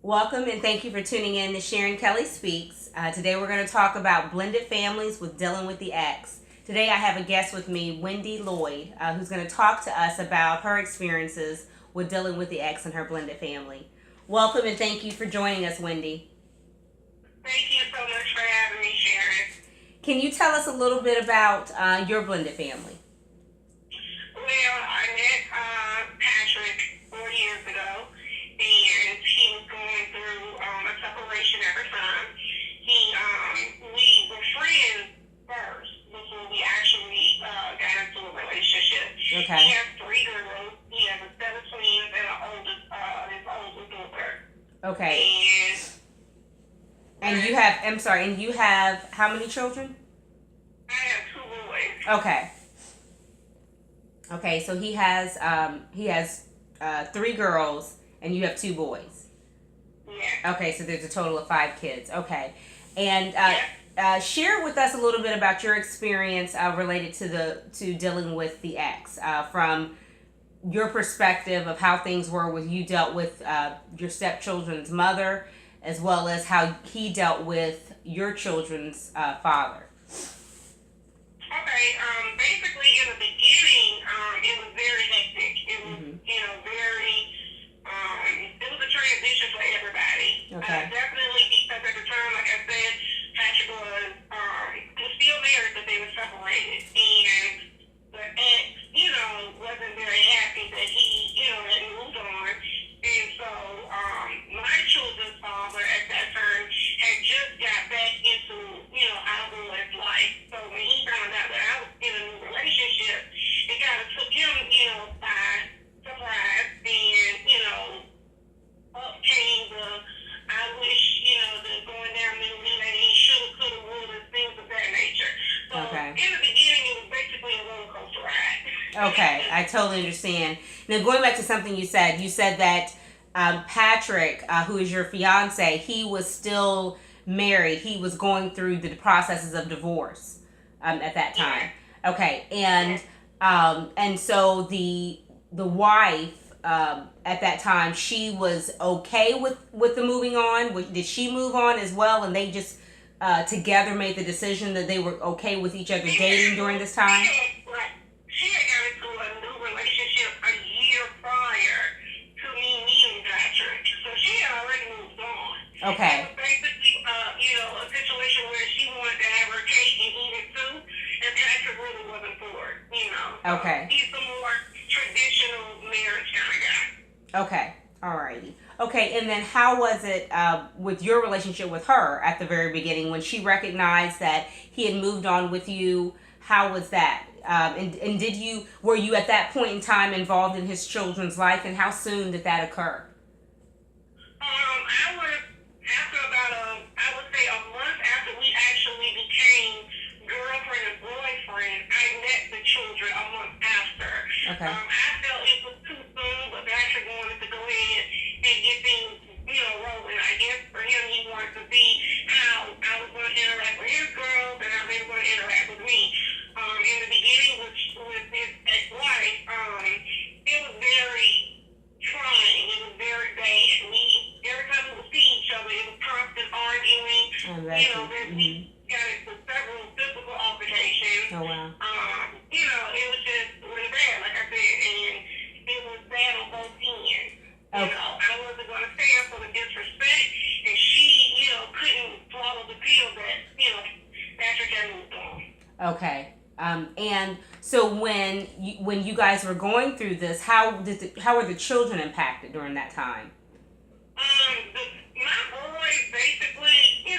Welcome and thank you for tuning in to Sharon Kelly Speaks. Today we're going to talk about blended families with dealing with the ex. Today I have a guest with me, Wendy Lloyd, who's going to talk to us about her experiences with dealing with the ex and her blended family. Welcome and thank you for joining us, Wendy. Thank you so much for having me, Sharon. Can you tell us a little bit about your blended family? Well, I met Patrick 4 years ago, and he was going through a separation at the time. We were friends first before we actually got into a relationship. Okay. He has 3 girls. He has a set of twins and his oldest daughter. Okay. And you have, and you have how many children? I have 2 boys. Okay. Okay, so he has 3 girls and you have 2 boys. Yeah. Okay, so there's a total of 5 kids. Okay, and Yeah. share with us a little bit about your experience related to dealing with the ex, from your perspective of how things were when you dealt with your stepchildren's mother, as well as how he dealt with your children's father. Okay, basically in the beginning, it was very hectic. It was, it was a transition for everybody. Okay. Definitely because at the time, like I said, Patrick was still married, but they were separated. And the ex, wasn't very happy that he, had moved on. And so, my children's father at that time had just got back into, outdoors life. So when he found out that I was in a new relationship, it kind of took him, by surprise. And, up came the, I wish, the going down memory lane, shoulda, coulda, woulda, things of that nature. So Okay. in the beginning, it was basically a roller coaster ride. Okay, I totally understand. Now, going back to something you said that Patrick, who is your fiance, he was still married. He was going through the processes of divorce at that time. Yeah. Okay, and so the wife at that time, she was okay with the moving on. Did she move on as well? And they just together made the decision that they were okay with each other dating during this time? She had got into a new relationship a year prior to me meeting Patrick. So she had already moved on. Okay. It was basically, a situation where she wanted to have her cake and eat it too, and Patrick really wasn't for it, Okay. He's a more traditional marriage kind of guy. Okay. Alrighty. Okay, and then how was it with your relationship with her at the very beginning when she recognized that he had moved on with you? How was that? And were you at that point in time involved in his children's life, and how soon did that occur? I was after I would say a month after we actually became girlfriend and boyfriend. I met the children a month after. Okay. I felt it was too soon, but Patrick wanted to go ahead and get things, rolling. I guess for him, he wanted to see how I was going to interact with his girls and how they were going to interact with me. In the beginning with his ex-wife, it was very trying. It was very bad. Every time we would see each other, it was constant arguing. We got into several physical altercations. Oh, wow. It was just really bad, like I said, and it was bad on both ends. Okay. I wasn't going to stand for the disrespect, and she, couldn't swallow the pill that, Patrick had moved on. Okay. And so when you guys were going through this, how were the children impacted during that time? My boys basically, they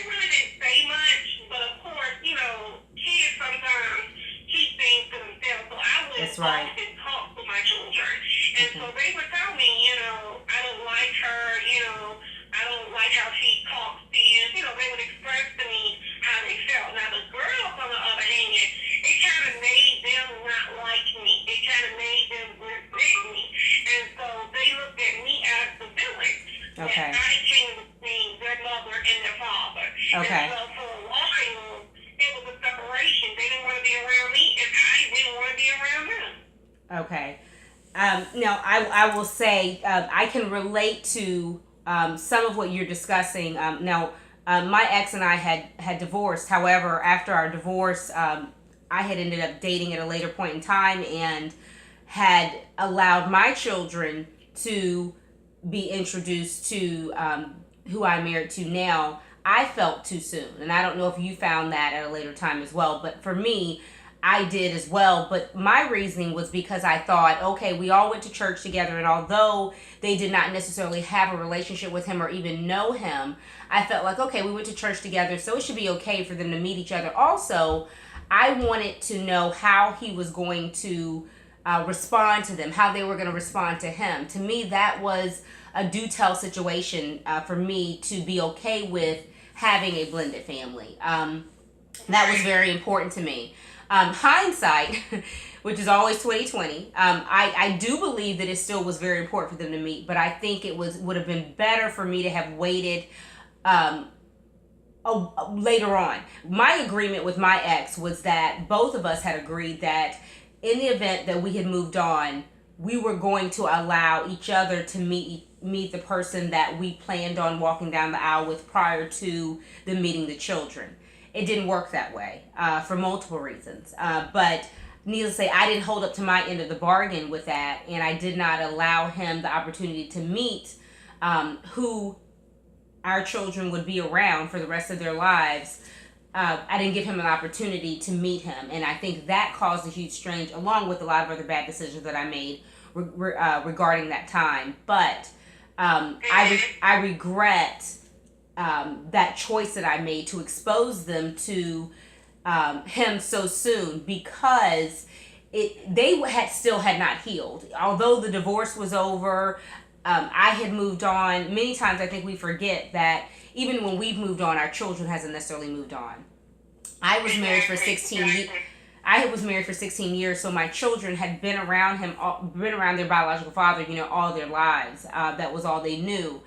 really didn't say much, but of course, kids sometimes keep things to themselves. So I would That's right. often talk to my children, and so they would tell me, I don't like her, I don't like how she talks to you. They would express to me how they felt. Now the girls, on the other hand, it kind of made them not like me. It kind of made them resent me, and so they looked at me as the villain. Okay. That I came between their mother and their father. Okay. And so for a while, it was a separation. They didn't want to be around me, and I didn't want to be around them. Okay. Now, I will say I can relate to some of what you're discussing. My ex and I had divorced. However, after our divorce, I had ended up dating at a later point in time and had allowed my children to be introduced to who I'm married to now. I felt too soon. And I don't know if you found that at a later time as well. But for me, I did as well. But my reasoning was because I thought, okay, we all went to church together. And although they did not necessarily have a relationship with him or even know him, I felt like, okay, we went to church together, so it should be okay for them to meet each other. Also, I wanted to know how he was going to respond to them, how they were going to respond to him. To me, that was a do-tell situation for me to be okay with having a blended family. That was very important to me. Hindsight, which is always 2020, I do believe that it still was very important for them to meet, but I think it would have been better for me to have waited later on. My agreement with my ex was that both of us had agreed that in the event that we had moved on, we were going to allow each other to meet the person that we planned on walking down the aisle with prior to them meeting the children. It didn't work that way for multiple reasons. But needless to say, I didn't hold up to my end of the bargain with that, and I did not allow him the opportunity to meet who our children would be around for the rest of their lives. I didn't give him an opportunity to meet him, and I think that caused a huge strain, along with a lot of other bad decisions that I made regarding that time. But I regret that choice that I made to expose them to him so soon, because they still had not healed. Although the divorce was over, I had moved on. Many times I think we forget that even when we've moved on, our children hasn't necessarily moved on. I was married for 16 years. I was married for 16 years, so my children had been around him, been around their biological father, all their lives. That was all they knew.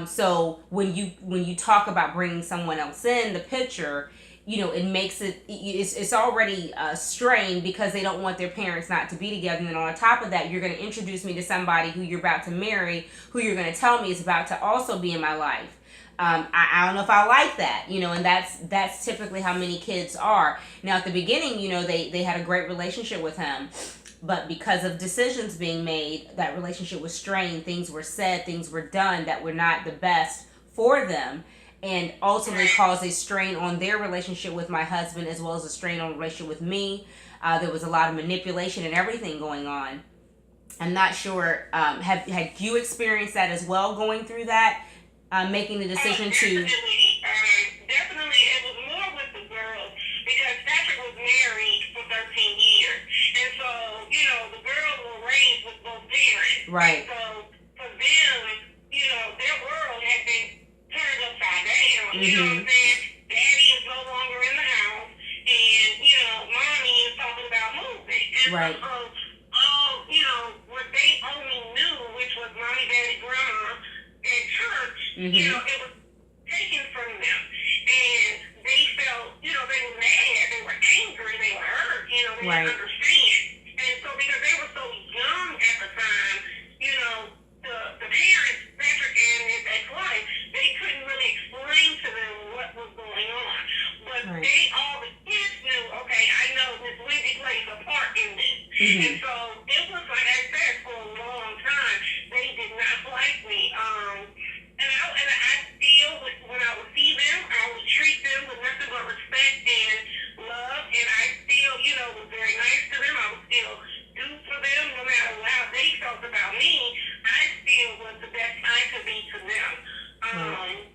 So when you talk about bringing someone else in the picture, it makes it's already strained because they don't want their parents not to be together. And then on top of that, you're going to introduce me to somebody who you're about to marry, who you're going to tell me is about to also be in my life. I don't know if I like that, and that's typically how many kids are. Now, at the beginning, they had a great relationship with him, but because of decisions being made, that relationship was strained. Things were said, things were done that were not the best for them, and ultimately caused a strain on their relationship with my husband, as well as a strain on the relationship with me. There was a lot of manipulation and everything going on. I'm not sure, had you experienced that as well, going through that? Making the decision to... Definitely, it was more with the girls, because Patrick was married for 13 years. And so, the girls were raised with both parents. Right. And so, for them, their world had been turned upside down. Mm-hmm. You know what I'm saying? Daddy is no longer in the house, and, mommy is talking about moving. And right. So, what they only knew, which was mommy, daddy, grandma, at church, mm-hmm. It was taken from them, and they felt, they were mad, they were angry, they were hurt, they right. didn't understand. And so, because they were so young at the time, the parents, Patrick and his ex-wife, they couldn't really explain to them what was going on. But right. All the kids knew, okay, I know Miss Wendy plays a part in this. Mm-hmm. And so, it was, like I said, for a long time, they did not like me. And I still, when I would see them, I would treat them with nothing but respect and love. And I still, was very nice to them. I would still do for them, no matter how they felt about me. I still was the best I could be to them. Right.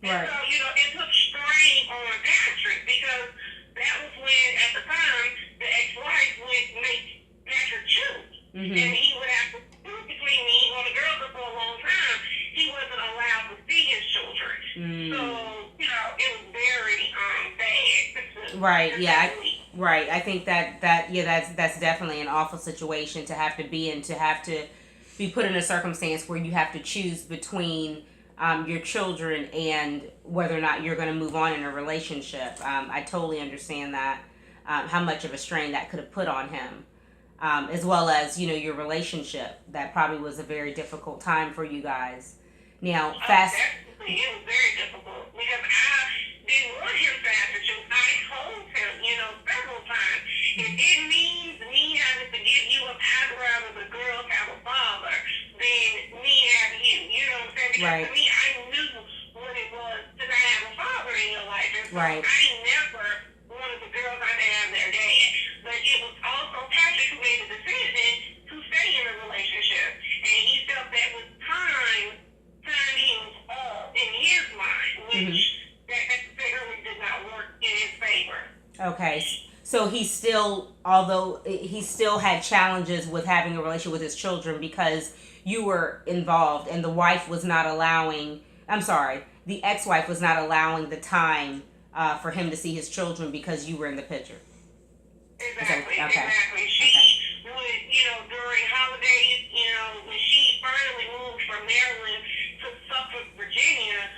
And so, it took strain on Patrick, because that was when, at the time, the ex-wife would make Patrick choose. Mm-hmm. And he would have to choose between me or the girls for a long time. He wasn't allowed to see his children. Mm. So, it was very bad. Right, yeah. Right. I think that's definitely an awful situation to have to be in, to have to be put in a circumstance where you have to choose between your children and whether or not you're going to move on in a relationship. I totally understand that, how much of a strain that could have put on him. as well as, you know, your relationship. That probably was a very difficult time for you guys. Now, fast. Definitely, it was very difficult because I didn't want him to have to choose. I told him, several times, if it means me having to give you up, I'd rather the girls have a father than me having you. You know what I'm saying? Because Right. to me, I knew what it was to not have a father in your life. And so Right. I never wanted the girls not to have their dad. But it was also Patrick who made the decision to stay in a relationship. And he felt that with time he was all in his mind, which that necessarily did not work in his favor. Okay. So he still, although he still had challenges with having a relationship with his children because you were involved and the wife was not allowing, the ex-wife was not allowing the time for him to see his children because you were in the picture. Exactly, Okay. exactly. She would, during holidays, when she finally moved from Maryland to Suffolk, Virginia,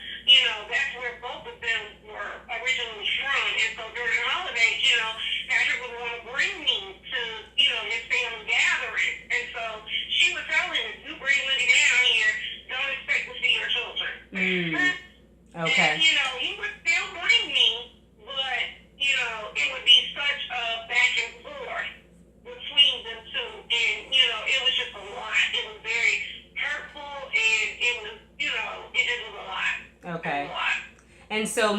that's where both of them were originally from. And so during holidays, Patrick would want to bring me to, his family gatherings. And so she would tell him, if you bring Wendy down here, don't expect to see your children. Okay. And, he would still bring me, but, it would be such a back and forth between them two. And, it was just a lot. It was very hurtful, and it was, it was a lot. Okay. It was a lot. And so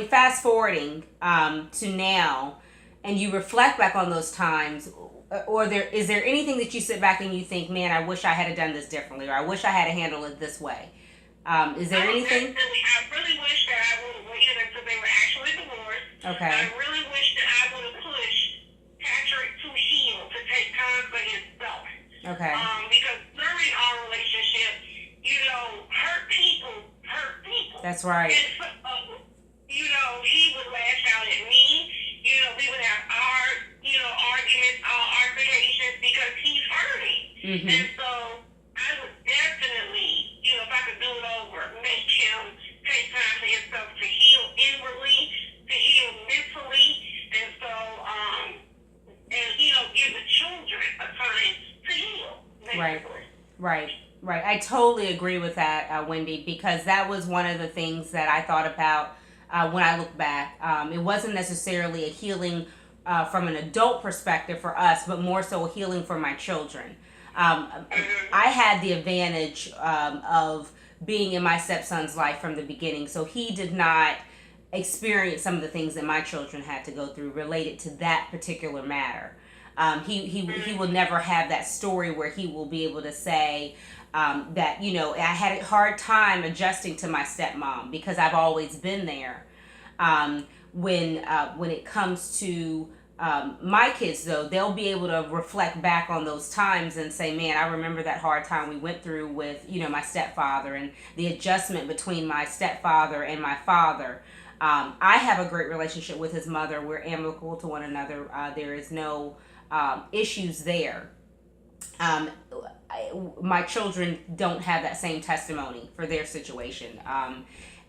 fast forwarding to now, and you reflect back on those times, or is there anything that you sit back and you think, man, I wish I had done this differently, or I wish I had handled it this way? Is there anything? I really wish that I would have waited until they were actually divorced. Okay. I really wish that I would have pushed Patrick to heal, to take time for himself. Okay. Because during our relationship, hurt people hurt people. That's right. And so, he would lash out at me. We would have our, arguments, altercations because he's hurting. And so I would definitely, if I could do it over, make him take time for himself to heal inwardly, to heal mentally, and so, give the children a time to heal. Basically. Right. I totally agree with that, Wendy, because that was one of the things that I thought about when I look back. It wasn't necessarily a healing from an adult perspective for us, but more so a healing for my children. I had the advantage of being in my stepson's life from the beginning, so he did not experience some of the things that my children had to go through related to that particular matter. He will never have that story where he will be able to say that, I had a hard time adjusting to my stepmom because I've always been there. When it comes to my kids, though, they'll be able to reflect back on those times and say, man, I remember that hard time we went through with, my stepfather and the adjustment between my stepfather and my father. I have a great relationship with his mother. We're amicable to one another. There is no issues there. My children don't have that same testimony for their situation.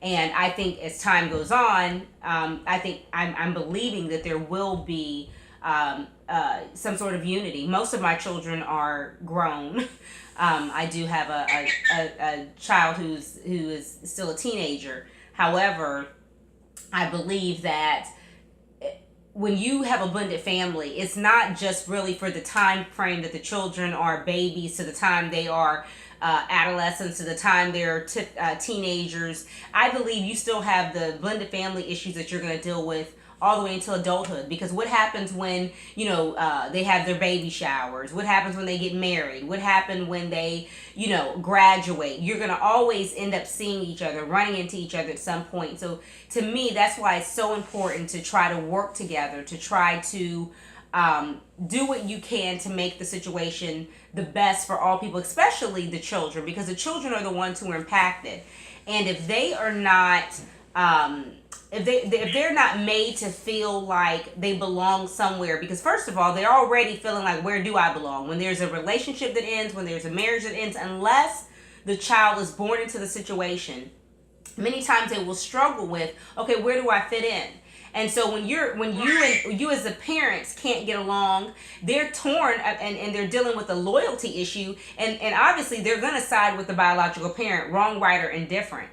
And I think as time goes on, I think I'm believing that there will be some sort of unity. Most of my children are grown. I do have a child who is still a teenager. However, I believe that when you have a blended family, it's not just really for the time frame that the children are babies to the time they are adolescents to the time they're teenagers. I believe you still have the blended family issues that you're going to deal with all the way into adulthood, because what happens when they have their baby showers? What happens when they get married? What happens when they graduate? You're going to always end up seeing each other, running into each other at some point. So to me, that's why it's so important to try to work together, to try to do what you can to make the situation the best for all people, especially the children, because the children are the ones who are impacted. And if they are not if they're not made to feel like they belong somewhere, because first of all, they're already feeling like, where do I belong? When there's a relationship that ends, when there's a marriage that ends, unless the child is born into the situation, many times they will struggle with, okay, where do I fit in? And so when you as the parents can't get along, they're torn and they're dealing with a loyalty issue, and obviously they're gonna side with the biological parent, wrong, right, or indifferent.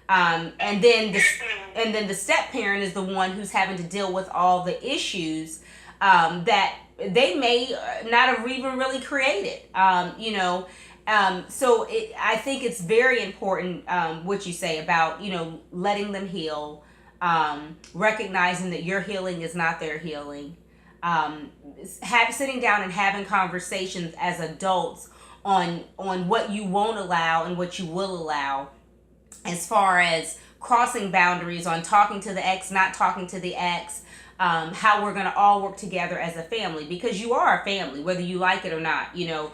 And then the step parent is the one who's having to deal with all the issues that they may not have even really created. So I think it's very important what you say about letting them heal, recognizing that your healing is not their healing, sitting down and having conversations as adults on what you won't allow and what you will allow, as far as crossing boundaries on talking to the ex, not talking to the ex, how we're going to all work together as a family, because you are a family, whether you like it or not. The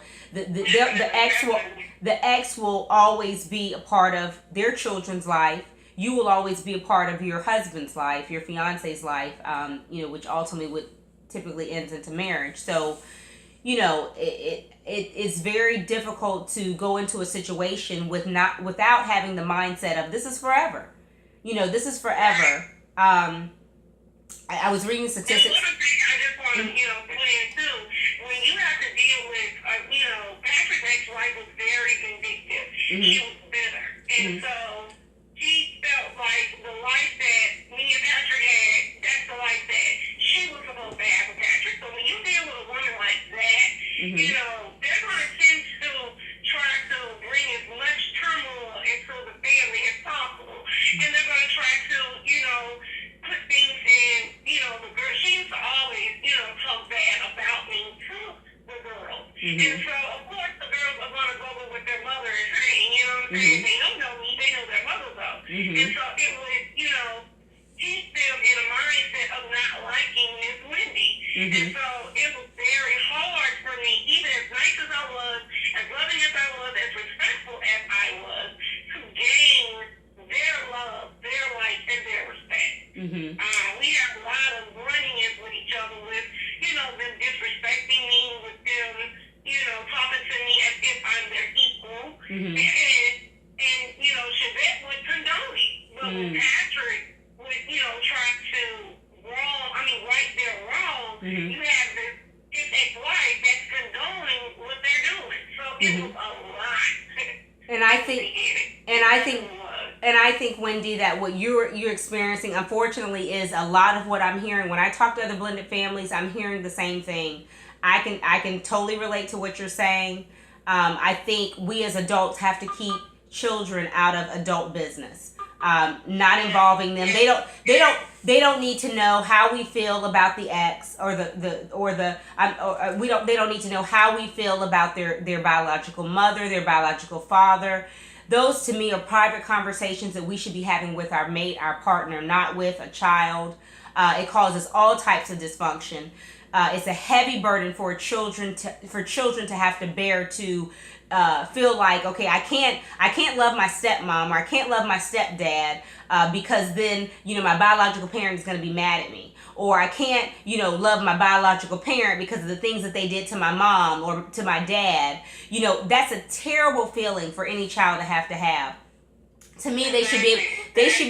ex will always be a part of their children's life. You will always be a part of your husband's life, your fiance's life, which ultimately would typically ends into marriage. So, it is very difficult to go into a situation without having the mindset of this is forever. This is forever. I was reading statistics. And one thing I just want to, put in too, when you have to deal with, Patrick's ex-wife was very vindictive. Mm-hmm. She was bitter. And so she felt like the life that me and Patrick had, that's the life that she was supposed to have with Patrick. So when you deal with a woman like that, Mm-hmm. they're going to tend to try to bring as much turmoil into the family as possible. And they're going to try to, put things in, the girl. She used to always, talk bad about me to the girls. Mm-hmm. And so, of course, the girls are going to go with what their mother is saying. You know what I'm saying? Mm-hmm. They don't know me. They know their mother, though. Mm-hmm. And so it was, he's still in a mindset of not liking Miss Wendy. Mm-hmm. And so it was very hard for me, even as nice as I was, as loving as I was, as respectful as I was, to gain their love, their like, and their respect. Mm-hmm. We have a lot of run-ins with each other with, them disrespecting me, with them, talking to me as if I'm their equal. Mm-hmm. And Chevette would condone it. But when Patrick would, try to right their wrong, Mm-hmm. you have his ex-wife that's condoning what they're doing. So it was a lot. And I think, Wendy, that what you're experiencing, unfortunately, is a lot of what I'm hearing. When I talk to other blended families, I'm hearing the same thing. I can totally relate to what you're saying. I think we as adults have to keep children out of adult business, not involving them. They don't need to know how we feel about the ex they don't need to know how we feel about their biological mother, their biological father. Those to me are private conversations that we should be having with our mate, our partner, not with a child. It causes all types of dysfunction. It's a heavy burden for children to have to bear, to feel like, okay, I can't love my stepmom or I can't love my stepdad because then my biological parent is going to be mad at me, or I can't love my biological parent because of the things that they did to my mom or to my dad. That's a terrible feeling for any child to have. To me, they should be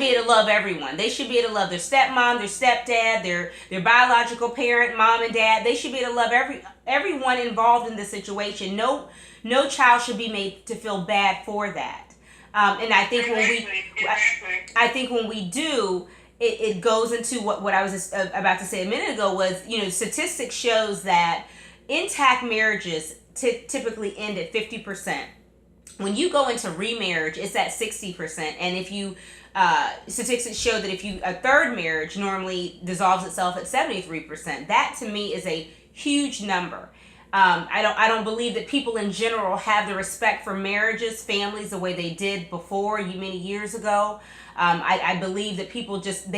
able to love everyone. They should be able to love their stepmom, their stepdad, their biological parent, mom and dad. They should be able to love everyone involved in the situation. No child should be made to feel bad for that. And I think when we do, it goes into what I was just about to say a minute ago was, statistics shows that intact marriages typically end at 50%. When you go into remarriage, it's at 60%. And if you, statistics show that a third marriage normally dissolves itself at 73%. That to me is a huge number. I don't believe that people in general have the respect for marriages, families, the way they did before many years ago. I believe that people just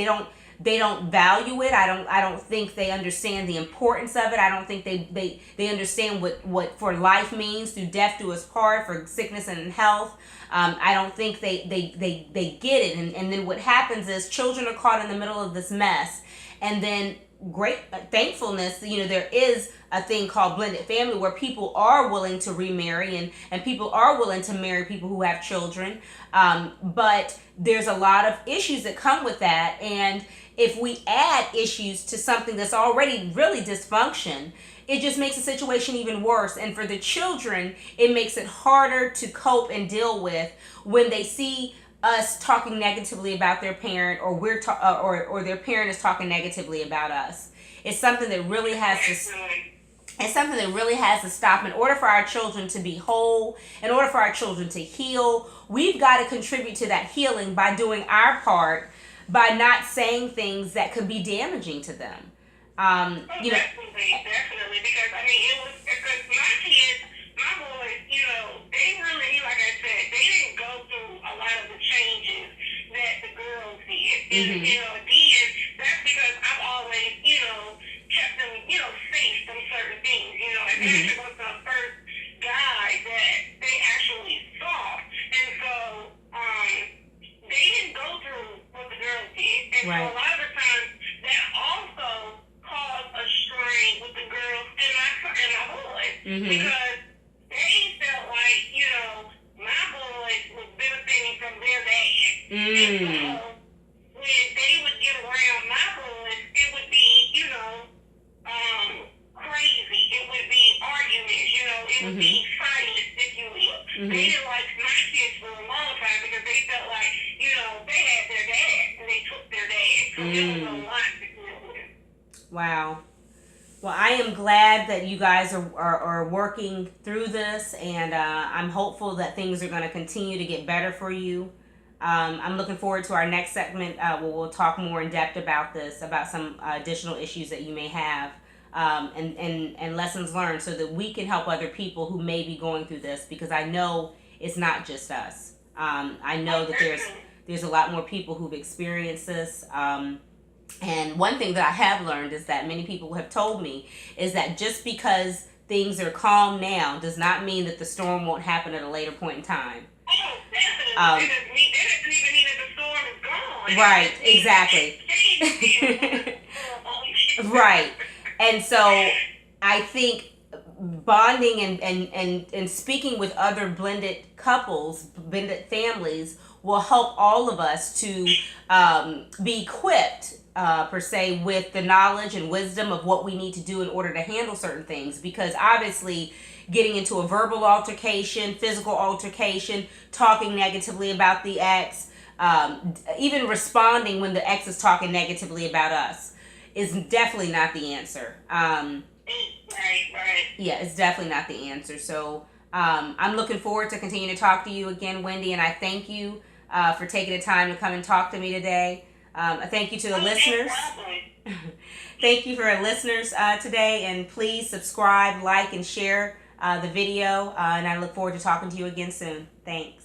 they don't value it. I don't think they understand the importance of it. I don't think they understand what for life means, through death do us part, for sickness and health. I don't think they get it. And then what happens is children are caught in the middle of this mess, and then great thankfulness, there is a thing called blended family where people are willing to remarry and people are willing to marry people who have children. But there's a lot of issues that come with that, and if we add issues to something that's already really dysfunction, it just makes the situation even worse. And for the children, it makes it harder to cope and deal with when they see us talking negatively about their parent, or or their parent is talking negatively about us. It's something that really has to. It's something that really has to stop. In order for our children to be whole, in order for our children to heal, we've got to contribute to that healing by doing our part, by not saying things that could be damaging to them. Definitely, because I mean, it was because my kids, my boys, they really, like I said, they didn't go through a lot of the changes that the girls did, and again, that's because I've always, kept them, safe from certain things, and Patrick was the first guy that they actually saw, and so they didn't go through what the girls did, and so a lot of the times that also caused a strain with the girls and my boys, because they felt like, my boys was benefiting from their dad. And so when they would get around my boys, it would be, crazy. It would be arguments, it would be fights, if you will. They didn't like my kids for a long time because they felt like, they had their dad and they took their dad. So it was a lot to deal with. Wow. Well, I am glad that you guys are working through this, and I'm hopeful that things are going to continue to get better for you. I'm looking forward to our next segment where we'll talk more in depth about this, about some additional issues that you may have, and lessons learned, so that we can help other people who may be going through this, because I know it's not just us. I know that there's a lot more people who've experienced this. And one thing that I have learned is that many people have told me is that just because things are calm now does not mean that the storm won't happen at a later point in time. Oh, definitely. It doesn't even mean that the storm is gone. Right, exactly. Right. And so I think bonding and speaking with other blended couples, blended families, will help all of us to be equipped, per se, with the knowledge and wisdom of what we need to do in order to handle certain things. Because obviously, getting into a verbal altercation, physical altercation, talking negatively about the ex, even responding when the ex is talking negatively about us, is definitely not the answer. Right. Yeah, it's definitely not the answer. So I'm looking forward to continuing to talk to you again, Wendy, and I thank you for taking the time to come and talk to me today. Thank you to the listeners. Thank you for our listeners today, and please subscribe, like, and share the video, and I look forward to talking to you again soon. Thanks.